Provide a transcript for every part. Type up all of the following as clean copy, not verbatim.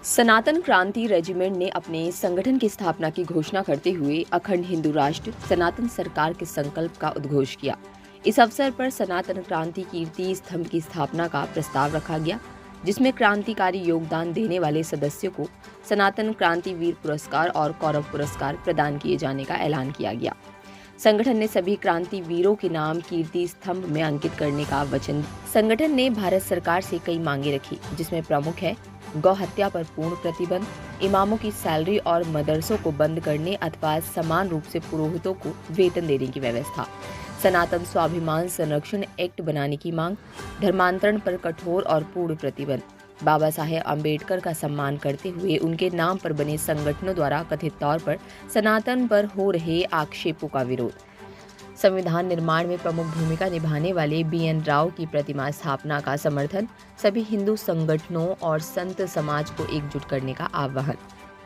सनातन क्रांति रेजिमेंट ने अपने संगठन की स्थापना की घोषणा करते हुए अखंड हिंदू राष्ट्र सनातन सरकार के संकल्प का उद्घोष किया। इस अवसर पर सनातन क्रांति कीर्ति स्तंभ की स्थापना का प्रस्ताव रखा गया, जिसमें क्रांतिकारी योगदान देने वाले सदस्यों को सनातन क्रांति वीर पुरस्कार और कौरव पुरस्कार प्रदान किए जाने का ऐलान किया गया। संगठन ने सभी क्रांति वीरों के नाम कीर्ति स्तंभ में अंकित करने का वचन। संगठन ने भारत सरकार से कई मांगे रखी, जिसमें प्रमुख है गौ हत्या पर पूर्ण प्रतिबंध, इमामों की सैलरी और मदरसों को बंद करने अथवा समान रूप से पुरोहितों को वेतन देने की व्यवस्था, सनातन स्वाभिमान संरक्षण एक्ट बनाने की मांग, धर्मांतरण पर कठोर और पूर्ण प्रतिबंध, बाबा साहेब अम्बेडकर का सम्मान करते हुए उनके नाम पर बने संगठनों द्वारा कथित तौर पर सनातन पर हो रहे आक्षेपों का विरोध, संविधान निर्माण में प्रमुख भूमिका निभाने वाले BN राव की प्रतिमा स्थापना का समर्थन, सभी हिंदू संगठनों और संत समाज को एकजुट करने का आह्वान।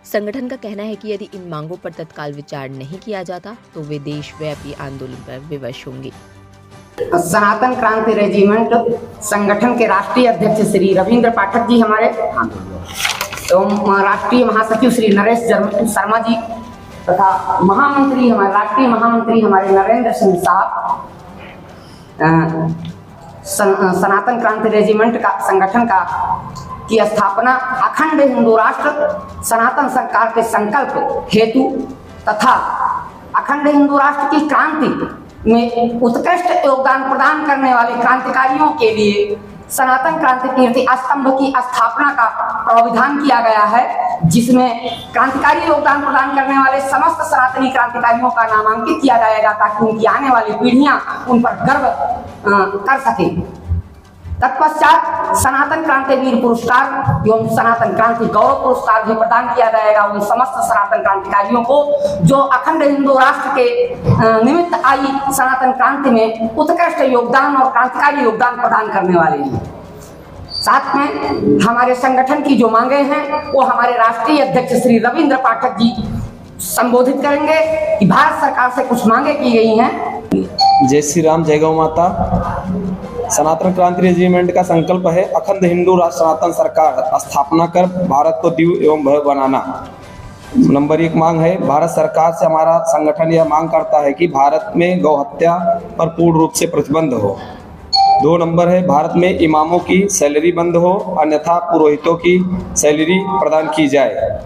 संगठन का कहना है कि यदि इन मांगों पर तत्काल विचार नहीं किया जाता तो वे देशव्यापी आंदोलन पर विवश होंगे। सनातन क्रांति रेजिमेंट संगठन के राष्ट्रीय अध्यक्ष श्री रविंद्र पाठक जी हमारे, तो राष्ट्रीय महासचिव श्री नरेश शर्मा जी तथा महामंत्री हमारे राष्ट्रीय महामंत्री हमारे नरेंद्र सिंह साहब, सनातन क्रांति रेजिमेंट का संगठन का की स्थापना अखंड हिंदू राष्ट्र सनातन सरकार के संकल्प हेतु तथा अखंड हिंदू राष्ट्र की क्रांति में उत्कृष्ट योगदान प्रदान करने वाले क्रांतिकारियों के लिए सनातन क्रांति कीर्ति स्तंभ की स्थापना का प्रावधान किया गया है, जिसमें क्रांतिकारी योगदान प्रदान करने वाले समस्त सनातनी क्रांतिकारियों का नामांकित किया जाएगा ताकि उनकी आने वाली पीढ़ियां उन पर गर्व कर सके। तत्पश्चात सनातन क्रांति वीर पुरस्कार एवं सनातन क्रांति गौरव पुरस्कार भी प्रदान किया जाएगा उन समस्त सनातन क्रांतिकारियों को जो अखंड हिंदू राष्ट्र के निमित्त आई सनातन क्रांति में उत्कृष्ट योगदान और क्रांतिकारी योगदान प्रदान करने वाले हैं। साथ में हमारे संगठन की जो मांगे हैं वो हमारे राष्ट्रीय अध्यक्ष श्री रविंद्र पाठक जी संबोधित करेंगे कि भारत सरकार से कुछ मांगे की गई हैं। जय श्री राम, जय गौ माता। सनातन क्रांति रेजिमेंट का संकल्प है अखंड हिंदू राष्ट्र सनातन सरकार स्थापना कर भारत को दिव्य एवं भव्य बनाना। नंबर 1 मांग है, भारत सरकार से हमारा संगठन यह मांग करता है कि भारत में गौ हत्या पर पूर्ण रूप से प्रतिबंध हो। 2 नंबर है, भारत में इमामों की सैलरी बंद हो, अन्यथा पुरोहितों की सैलरी प्रदान की जाए।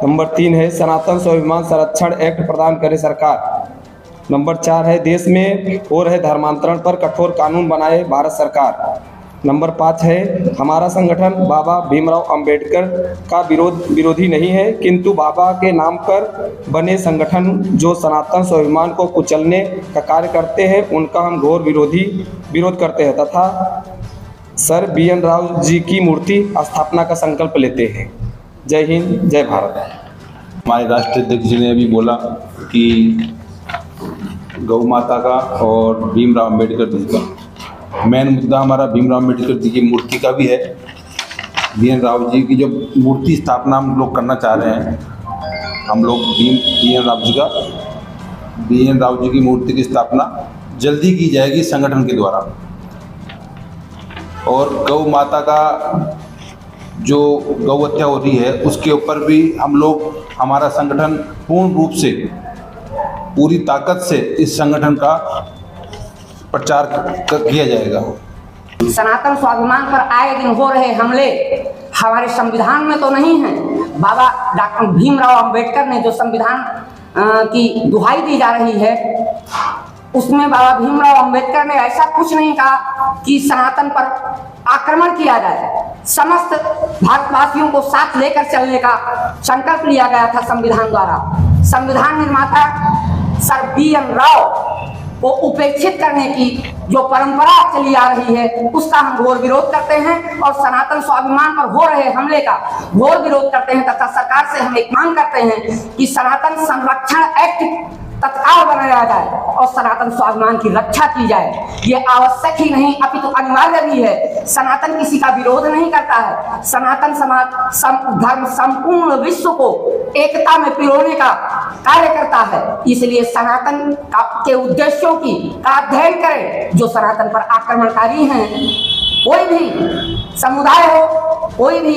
नंबर 3 है, सनातन स्वाभिमान संरक्षण एक्ट प्रदान करे सरकार। नंबर 4 है, देश में हो रहे धर्मांतरण पर कठोर कानून बनाए भारत सरकार। नंबर 5 है, हमारा संगठन बाबा भीमराव अंबेडकर का विरोधी नहीं है, किंतु बाबा के नाम पर बने संगठन जो सनातन स्वाभिमान को कुचलने का कार्य करते हैं उनका हम घोर विरोध करते हैं तथा सर BN राव जी की मूर्ति स्थापना का संकल्प लेते हैं। जय हिंद, जय भारत। हमारे राष्ट्रीय अध्यक्ष जी ने अभी बोला कि गौ माता का और भीमराव अम्बेडकर जी का मेन मुद्दा हमारा भीमराव अम्बेडकर जी की मूर्ति का भी है। BN राव जी की जो मूर्ति स्थापना हम लोग करना चाह रहे हैं, हम लोग BN राव जी की मूर्ति की स्थापना जल्दी की जाएगी संगठन के द्वारा। और गौ माता का जो गौ हत्या हो रही है उसके ऊपर भी हम लोग हमारा संगठन पूर्ण रूप से पूरी ताकत से इस संगठन का प्रचार किया जाएगा। सनातन स्वाभिमान पर आए दिन हो रहे हमले हमारे संविधान में तो नहीं है। बाबा डॉक्टर भीमराव अंबेडकर ने जो संविधान की दुहाई दी जा रही है उसमें बाबा भीमराव अंबेडकर ने ऐसा कुछ नहीं कहा कि सनातन पर आक्रमण किया जाए। समस्त भारतवासियों को साथ लेकर चलने का संकल्प लिया गया था संविधान द्वारा। संविधान निर्माता सर BN राव को उपेक्षित करने की जो परंपरा चली आ रही है उसका हम घोर विरोध करते हैं और सनातन स्वाभिमान पर हो रहे हमले का घोर विरोध करते हैं तथा सरकार से हम एक मांग करते हैं कि सनातन संरक्षण एक्ट तत्काल बनाया जाए और सनातन स्वाभिमान की रक्षा की जाए। ये आवश्यक ही नहीं अपितु अनिवार्य भी है। सनातन किसी का विरोध नहीं करता है। सनातन समाज धर्म संपूर्ण विश्व को एकता में पिरोने का कार्य करता है। इसलिए सनातन के उद्देश्यों का अध्ययन करें जो सनातन पर आक्रमणकारी हैं कोई भी समुदाय हो, कोई भी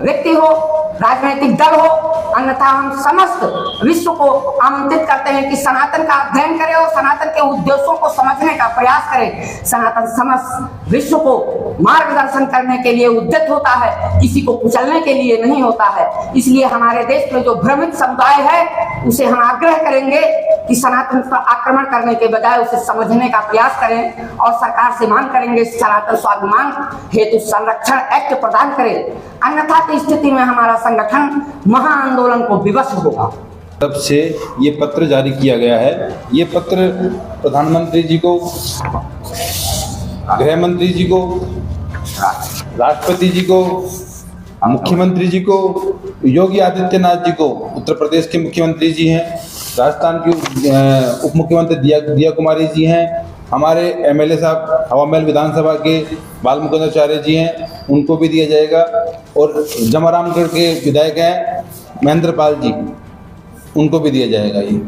व्यक्ति हो, राजनीतिक दल हो, अन्यथा हम समस्त विश्व को आमंत्रित करते हैं कि सनातन का अध्ययन करें और सनातन के उद्देश्यों को समझने का प्रयास करें। सनातन समस्त विश्व को मार्गदर्शन करने के लिए उद्यत होता है, किसी को कुचलने के लिए नहीं होता है। इसलिए हमारे देश में जो भ्रमित समुदाय है उसे हम आग्रह करेंगे कि सनातन पर आक्रमण करने के बजाय उसे समझने का प्रयास करें और सरकार से मांग करेंगे सनातन स्वाभिमान हेतु संरक्षण एक्ट प्रदान करें, अन्यथा की स्थिति में हमारा संगठन महाआंदोलन को विवश होगा। तब से ये पत्र जारी किया गया है। ये पत्र प्रधानमंत्री जी को, गृह मंत्री जी को, राष्ट्रपति जी को, मुख्यमंत्री जी को, योगी आदित्यनाथ जी को, उत्तर प्रदेश के मुख्यमंत्री जी हैं, राजस्थान की उप मुख्यमंत्री दिया कुमारी जी हैं, हमारे एमएलए साहब हवा महल विधानसभा के बाल मुकुंदाचार्य जी हैं, उनको भी दिया जाएगा, और जमारामगढ़ के विधायक हैं महेंद्र पाल जी, उनको भी दिया जाएगा ये।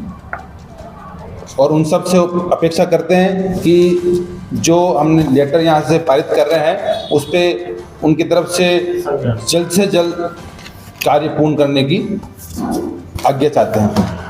और उन सब से अपेक्षा करते हैं कि जो हमने लेटर यहाँ से पारित कर रहे हैं उस पर उनकी तरफ से जल्द कार्य पूर्ण करने की आज्ञा चाहते हैं।